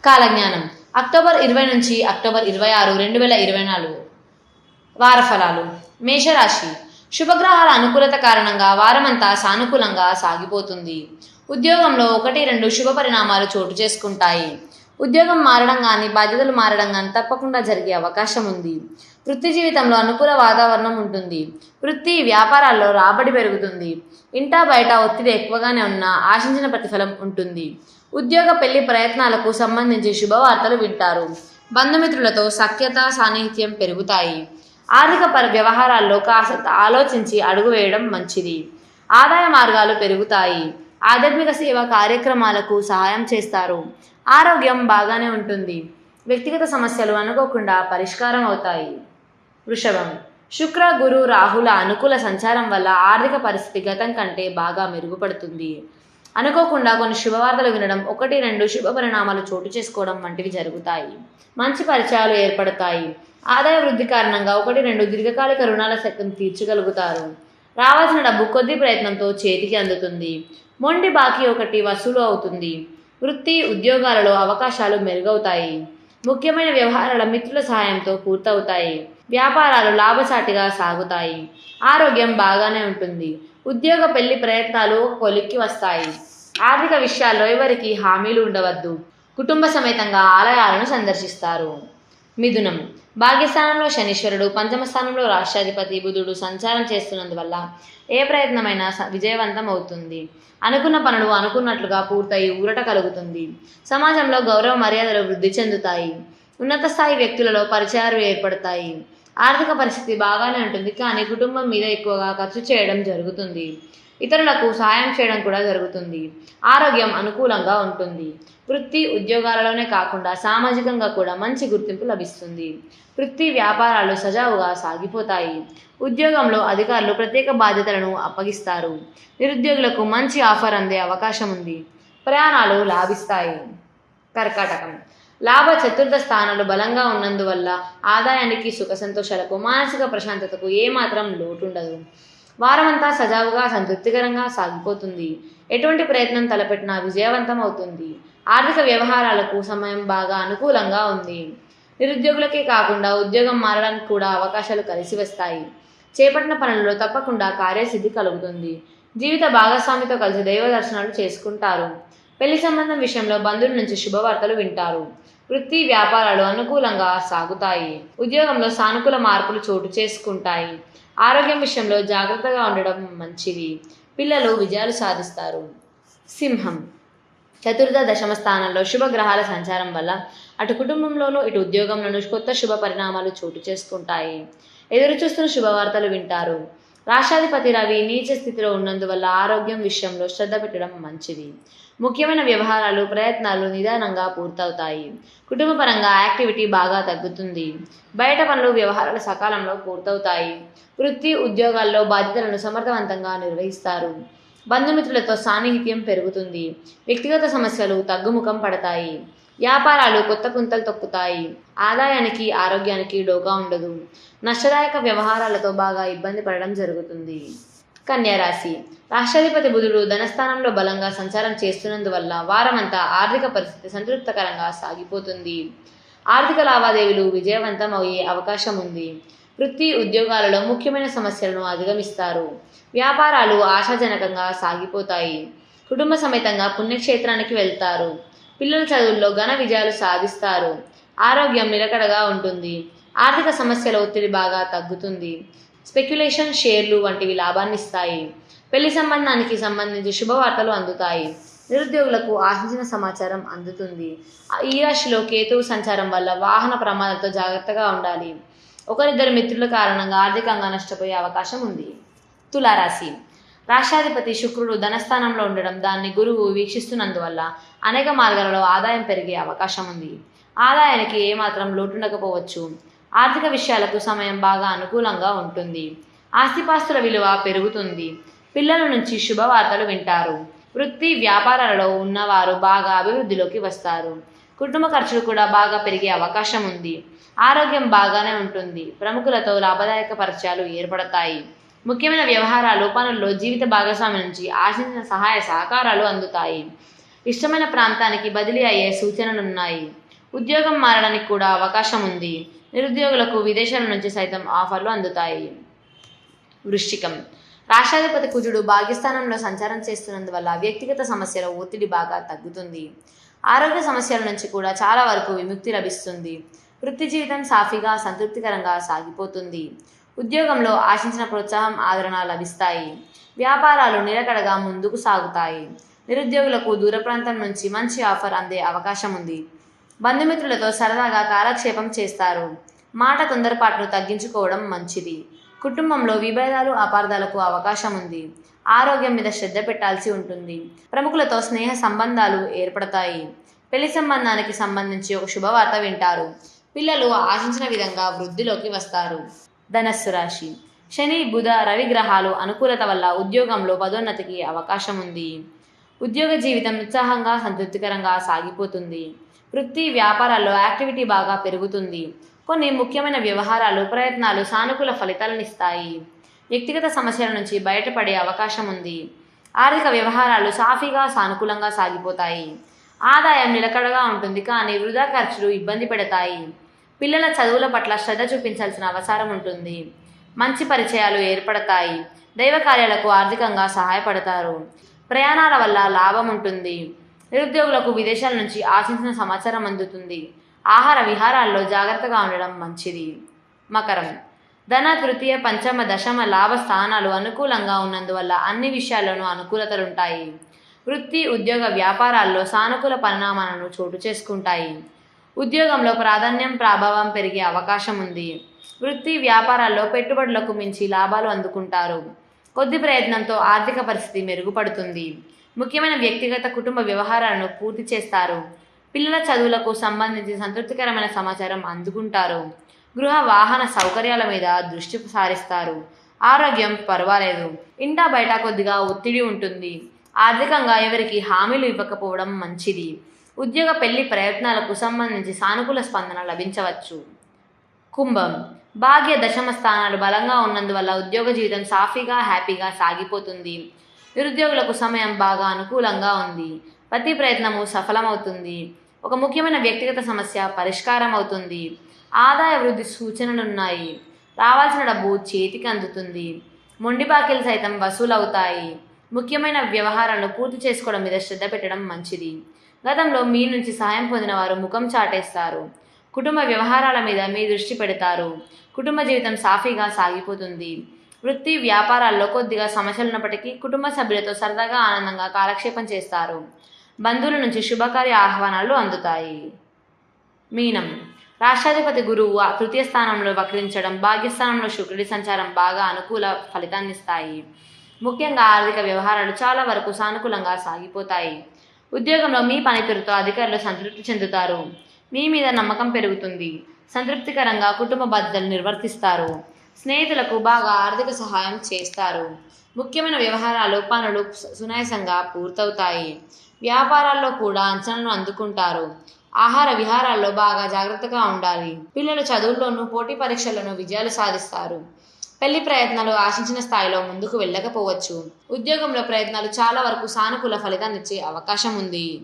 కాలజ్ఞానం అక్టోబర్ 20 నుంచి అక్టోబర్ 26, 2024 వార ఫలాలు. మేషరాశి శుభగ్రహాల అనుకూలత కారణంగా వారమంతా సానుకూలంగా సాగిపోతుంది. ఉద్యోగంలో 1-2 శుభ పరిణామాలు చోటు చేసుకుంటాయి. ఉద్యోగం మారడం కానీ బాధ్యతలు మారడం కానీ తప్పకుండా జరిగే అవకాశం ఉంది. వృత్తి జీవితంలో అనుకూల వాతావరణం ఉంటుంది. వృత్తి వ్యాపారాల్లో రాబడి పెరుగుతుంది. ఇంటా బయట ఒత్తిడి ఎక్కువగానే ఉన్నా ఆశించిన ప్రతిఫలం ఉంటుంది. ఉద్యోగ పెళ్లి ప్రయత్నాలకు సంబంధించి శుభవార్తలు వింటారు. బంధుమిత్రులతో సఖ్యత సాన్నిహిత్యం పెరుగుతాయి. ఆర్థిక వ్యవహారాల్లో కాస్త ఆలోచించి అడుగు వేయడం మంచిది. ఆదాయ మార్గాలు పెరుగుతాయి. ఆధ్యాత్మిక సేవ కార్యక్రమాలకు సహాయం చేస్తారు. ఆరోగ్యం బాగానే ఉంటుంది. వ్యక్తిగత సమస్యలు అనుకోకుండా పరిష్కారం అవుతాయి. వృషభం శుక్ర గురు రాహుల అనుకూల సంచారం వల్ల ఆర్థిక పరిస్థితి గతం కంటే బాగా మెరుగుపడుతుంది. అనుకోకుండా కొన్ని శుభవార్తలు వినడం, 1-2 శుభ పరిణామాలు చోటు చేసుకోవడం వంటివి జరుగుతాయి. మంచి పరిచయాలు ఏర్పడతాయి. ఆదాయ వృద్ధి కారణంగా 1-2 దీర్ఘకాలిక రుణాల సైతం తీర్చగలుగుతారు. రావాల్సిన డబ్బు కొద్ది ప్రయత్నంతో చేతికి అందుతుంది. మొండి బాకీ 1 వసూలు అవుతుంది. వృత్తి ఉద్యోగాలలో అవకాశాలు మెరుగవుతాయి. ముఖ్యమైన వ్యవహారాల మిత్రుల సహాయంతో పూర్తవుతాయి. వ్యాపారాలు లాభసాటిగా సాగుతాయి. ఆరోగ్యం బాగానే ఉంటుంది. ఉద్యోగ పెళ్లి ప్రయత్నాలు ఒక కొలిక్కి వస్తాయి. ఆర్థిక విషయాల్లో ఎవరికి హామీలు ఉండవద్దు. కుటుంబ సమేతంగా ఆలయాలను సందర్శిస్తారు. మిథునం భాగ్యస్థానంలో శనీశ్వరుడు, పంచమ స్థానంలో రాష్ట్రాధిపతి బుధుడు సంచారం చేస్తున్నందువల్ల ఏ ప్రయత్నమైనా విజయవంతం అవుతుంది. అనుకున్న పనులు అనుకున్నట్లుగా పూర్తయి ఊరట కలుగుతుంది. సమాజంలో గౌరవ మర్యాదలు వృద్ధి చెందుతాయి. ఉన్నత స్థాయి వ్యక్తులలో పరిచయాలు ఏర్పడతాయి. ఆర్థిక పరిస్థితి బాగానే ఉంటుంది, కానీ కుటుంబం మీద ఎక్కువగా ఖర్చు చేయడం జరుగుతుంది. ఇతరులకు సహాయం చేయడం కూడా జరుగుతుంది. ఆరోగ్యం అనుకూలంగా ఉంటుంది. వృత్తి ఉద్యోగాలలోనే కాకుండా సామాజికంగా కూడా మంచి గుర్తింపు లభిస్తుంది. వృత్తి వ్యాపారాలు సజావుగా సాగిపోతాయి. ఉద్యోగంలో అధికారులు ప్రత్యేక బాధ్యతలను అప్పగిస్తారు. నిరుద్యోగులకు మంచి ఆఫర్ అందే అవకాశం ఉంది. ప్రయాణాలు లాభిస్తాయి. కర్కాటకం లాభ చతుర్థ స్థానాలు బలంగా ఉన్నందువల్ల ఆదాయానికి సుఖ సంతోషాలకు మానసిక ప్రశాంతతకు ఏమాత్రం లోటుండదు. వారమంతా సజావుగా సంతృప్తికరంగా సాగిపోతుంది. ఎటువంటి ప్రయత్నం తలపెట్టినా విజయవంతం అవుతుంది. ఆర్థిక వ్యవహారాలకు సమయం బాగా అనుకూలంగా ఉంది. నిరుద్యోగులకే కాకుండా ఉద్యోగం మారడానికి కూడా అవకాశాలు కలిసి వస్తాయి. చేపట్టిన పనులలో తప్పకుండా కార్యసిద్ధి కలుగుతుంది. జీవిత భాగస్వామితో కలిసి దైవ దర్శనాలు చేసుకుంటారు. పెళ్లి సంబంధం విషయంలో బంధువుల నుంచి శుభవార్తలు వింటారు. వృత్తి వ్యాపారాలు అనుకూలంగా సాగుతాయి. ఉద్యోగంలో సానుకూల మార్పులు చోటు చేసుకుంటాయి. ఆరోగ్యం విషయంలో జాగ్రత్తగా ఉండడం మంచిది. పిల్లలు విజయాలు సాధిస్తారు. సింహం చతుర్థ దశమ స్థానంలో శుభగ్రహాల సంచారం వల్ల అటు కుటుంబంలోనూ ఇటు ఉద్యోగంలోనూ కొత్త శుభ పరిణామాలు చోటు చేసుకుంటాయి. ఎదురు చూస్తున్న శుభవార్తలు వింటారు. రాష్ట్రాధిపతి రవి నీచ స్థితిలో ఉన్నందువల్ల ఆరోగ్యం విషయంలో శ్రద్ధ పెట్టడం మంచిది. ముఖ్యమైన వ్యవహారాలు ప్రయత్నాలు నిదానంగా పూర్తవుతాయి. కుటుంబపరంగా యాక్టివిటీ బాగా తగ్గుతుంది. బయట పనులు వ్యవహారాలు సకాలంలో పూర్తవుతాయి. వృత్తి ఉద్యోగాల్లో బాధ్యతలను సమర్థవంతంగా నిర్వహిస్తారు. బంధుమిత్రులతో సాన్నిహిత్యం పెరుగుతుంది. వ్యక్తిగత సమస్యలు తగ్గుముఖం పడతాయి. వ్యాపారాలు కొత్త పుంతలు తొక్కుతాయి. ఆదాయానికి ఆరోగ్యానికి డోకా ఉండదు. నష్టదాయక వ్యవహారాలతో బాగా ఇబ్బంది పడడం జరుగుతుంది. కన్యారాశి రాష్ట్రాధిపతి బుధుడు ధనస్థానంలో బలంగా సంచారం చేస్తున్నందువల్ల వారమంతా ఆర్థిక పరిస్థితి సంతృప్తికరంగా సాగిపోతుంది. ఆర్థిక లావాదేవీలు విజయవంతం అయ్యే అవకాశం ఉంది. వృత్తి ఉద్యోగాలలో ముఖ్యమైన సమస్యలను అధిగమిస్తారు. వ్యాపారాలు ఆశాజనకంగా సాగిపోతాయి. కుటుంబ సమేతంగా పుణ్యక్షేత్రానికి వెళ్తారు. పిల్లల చదువుల్లో ఘన విజయాలు సాధిస్తారు. ఆరోగ్యం నిలకడగా ఉంటుంది. ఆర్థిక సమస్యల ఒత్తిడి బాగా తగ్గుతుంది. స్పెక్యులేషన్ షేర్లు వంటివి లాభాన్నిస్తాయి. పెళ్లి సంబంధానికి సంబంధించి శుభవార్తలు అందుతాయి. నిరుద్యోగులకు ఆశించిన సమాచారం అందుతుంది. ఈ రాశిలో కేతువు సంచారం వల్ల వాహన ప్రమాదాలతో జాగ్రత్తగా ఉండాలి. 1-2 మిత్రుల కారణంగా ఆర్థికంగా నష్టపోయే అవకాశం ఉంది. తులారాశి రాష్ట్రాధిపతి శుక్రుడు ధనస్థానంలో ఉండడం, దాన్ని గురువు వీక్షిస్తున్నందువల్ల అనేక మార్గాలలో ఆదాయం పెరిగే అవకాశం ఉంది. ఆదాయానికి ఏమాత్రం లోటుండకపోవచ్చు. ఆర్థిక విషయాలకు సమయం బాగా అనుకూలంగా ఉంటుంది. ఆస్తిపాస్తుల విలువ పెరుగుతుంది. పిల్లల నుంచి శుభవార్తలు వింటారు. వృత్తి వ్యాపారాలలో ఉన్నవారు బాగా అభివృద్ధిలోకి వస్తారు. కుటుంబ ఖర్చులు కూడా బాగా పెరిగే అవకాశం ఉంది. ఆరోగ్యం బాగానే ఉంటుంది. ప్రముఖులతో లాభదాయక పరిచయాలు ఏర్పడతాయి. ముఖ్యమైన వ్యవహారాలు పనుల్లో జీవిత భాగస్వామి నుంచి ఆశించిన సహాయ సహకారాలు అందుతాయి. ఇష్టమైన ప్రాంతానికి బదిలీ అయ్యే సూచనలున్నాయి. ఉద్యోగం మారడానికి కూడా అవకాశం ఉంది. నిరుద్యోగులకు విదేశాల నుంచి సైతం ఆఫర్లు అందుతాయి. వృశ్చికం. రాష్ట్రాధిపతి కుజుడు భాగ్యస్థానంలో సంచారం చేస్తున్నందువల్ల వ్యక్తిగత సమస్యల ఒత్తిడి బాగా తగ్గుతుంది. ఆరోగ్య సమస్యల నుంచి కూడా చాలా వరకు విముక్తి లభిస్తుంది. వృత్తి జీవితం సాఫీగా సంతృప్తికరంగా సాగిపోతుంది. ఉద్యోగంలో ఆశించిన ప్రోత్సాహం ఆదరణ లభిస్తాయి. వ్యాపారాలు నిలకడగా ముందుకు సాగుతాయి. నిరుద్యోగులకు దూర ప్రాంతం నుంచి మంచి ఆఫర్ అందే అవకాశం ఉంది. బంధుమిత్రులతో సరదాగా కాలక్షేపం చేస్తారు. మాట తొందరపాటును తగ్గించుకోవడం మంచిది. కుటుంబంలో విభేదాలు అపార్థాలకు అవకాశం ఉంది. ఆరోగ్యం మీద శ్రద్ధ పెట్టాల్సి ఉంటుంది. ప్రముఖులతో స్నేహ సంబంధాలు ఏర్పడతాయి. పెళ్లి సంబంధానికి సంబంధించి ఒక శుభవార్త వింటారు. పిల్లలు ఆశించిన విధంగా వృద్ధిలోకి వస్తారు. ధనస్సు రాశి. శని, బుధ, రవి గ్రహాలు అనుకూలత వల్ల ఉద్యోగంలో పదోన్నతికి అవకాశం ఉంది. ఉద్యోగ జీవితం ఉత్సాహంగా సంతృప్తికరంగా సాగిపోతుంది. వృత్తి వ్యాపారాల్లో యాక్టివిటీ బాగా పెరుగుతుంది. కొన్ని ముఖ్యమైన వ్యవహారాలు ప్రయత్నాలు సానుకూల ఫలితాలనిస్తాయి. వ్యక్తిగత సమస్యల నుంచి బయటపడే అవకాశం ఉంది. ఆర్థిక వ్యవహారాలు సాఫీగా సానుకూలంగా సాగిపోతాయి. ఆదాయం నిలకడగా ఉంటుంది, కానీ వృధా ఖర్చులు ఇబ్బంది పెడతాయి. పిల్లల చదువుల పట్ల శ్రద్ధ చూపించాల్సిన అవసరం ఉంటుంది. మంచి పరిచయాలు ఏర్పడతాయి. దైవ కార్యాలకు ఆర్థికంగా సహాయపడతారు. ప్రయాణాల వల్ల లాభం ఉంటుంది. నిరుద్యోగులకు విదేశాల నుంచి ఆశించిన సమాచారం అందుతుంది. ఆహార విహారాల్లో జాగ్రత్తగా ఉండడం మంచిది. మకరం. ధన, తృతీయ, పంచమ, దశమ లాభ స్థానాలు అనుకూలంగా ఉన్నందువల్ల అన్ని విషయాల్లోనూ అనుకూలతలుంటాయి. వృత్తి, ఉద్యోగ వ్యాపారాల్లో సానుకూల పరిణామాలను చోటు చేసుకుంటాయి. ఉద్యోగంలో ప్రాధాన్యం ప్రభావం పెరిగే అవకాశం ఉంది. వృత్తి వ్యాపారాల్లో పెట్టుబడులకు మించి లాభాలు అందుకుంటారు. కొద్ది ప్రయత్నంతో ఆర్థిక పరిస్థితి మెరుగుపడుతుంది. ముఖ్యమైన వ్యక్తిగత కుటుంబ వ్యవహారాలను పూర్తి చేస్తారు. పిల్లల చదువులకు సంబంధించి సంతృప్తికరమైన సమాచారం అందుకుంటారు. గృహ వాహన సౌకర్యాల మీద దృష్టి సారిస్తారు. ఆరోగ్యం పర్వాలేదు. ఇంటా బయట కొద్దిగా ఒత్తిడి ఉంటుంది. ఆర్థికంగా ఎవరికి హామీలు ఇవ్వకపోవడం మంచిది. ఉద్యోగ పెళ్లి ప్రయత్నాలకు సంబంధించి సానుకూల స్పందన లభించవచ్చు. కుంభం. భాగ్య, దశమ స్థానాలు బలంగా ఉన్నందువల్ల ఉద్యోగ జీవితం సాఫీగా హ్యాపీగా సాగిపోతుంది. నిరుద్యోగులకు సమయం బాగా అనుకూలంగా ఉంది. ప్రతి ప్రయత్నము సఫలమవుతుంది. ఒక ముఖ్యమైన వ్యక్తిగత సమస్య పరిష్కారం అవుతుంది. ఆదాయ వృద్ధి సూచనలున్నాయి. రావాల్సిన డబ్బు చేతికి అందుతుంది. మొండి బాకీలు సైతం వసూలవుతాయి. ముఖ్యమైన వ్యవహారాలను పూర్తి చేసుకోవడం మీద శ్రద్ధ పెట్టడం మంచిది. గతంలో మీ నుంచి సహాయం పొందిన వారు ముఖం చాటేస్తారు. కుటుంబ వ్యవహారాల మీద మీ దృష్టి పెడతారు. కుటుంబ జీవితం సాఫీగా సాగిపోతుంది. వృత్తి వ్యాపారాల్లో కొద్దిగా సమస్యలున్నప్పటికీ కుటుంబ సభ్యులతో సరదాగా ఆనందంగా కాలక్షేపం చేస్తారు. బంధువుల నుంచి శుభకార్య ఆహ్వానాలు అందుతాయి. మీనం. రాష్ట్రాధిపతి గురువు తృతీయ స్థానంలో వక్రించడం, భాగ్యస్థానంలో శుక్రుడి సంచారం బాగా అనుకూల ఫలితాన్నిస్తాయి. ముఖ్యంగా ఆర్థిక వ్యవహారాలు చాలా వరకు సానుకూలంగా సాగిపోతాయి. ఉద్యోగంలో మీ పనితీరుతో అధికారులు సంతృప్తి చెందుతారు. మీ మీద నమ్మకం పెరుగుతుంది. సంతృప్తికరంగా కుటుంబ బాధ్యతలు నిర్వర్తిస్తారు. స్నేహితులకు బాగా ఆర్థిక సహాయం చేస్తారు. ముఖ్యమైన వ్యవహారాలు పనులు సునాయాసంగా పూర్తవుతాయి. వ్యాపారాల్లో కూడా అంచనాలను అందుకుంటారు. ఆహార విహారాల్లో బాగా జాగ్రత్తగా ఉండాలి. పిల్లలు చదువుల్లోనూ పోటీ పరీక్షల్లోనూ విజయాలు సాధిస్తారు. పెళ్లి ప్రయత్నాలు ఆశించిన స్థాయిలో ముందుకు వెళ్ళకపోవచ్చు. ఉద్యోగంలో ప్రయత్నాలు చాలా వరకు సానుకూల ఫలితాన్నిచ్చే అవకాశం ఉంది.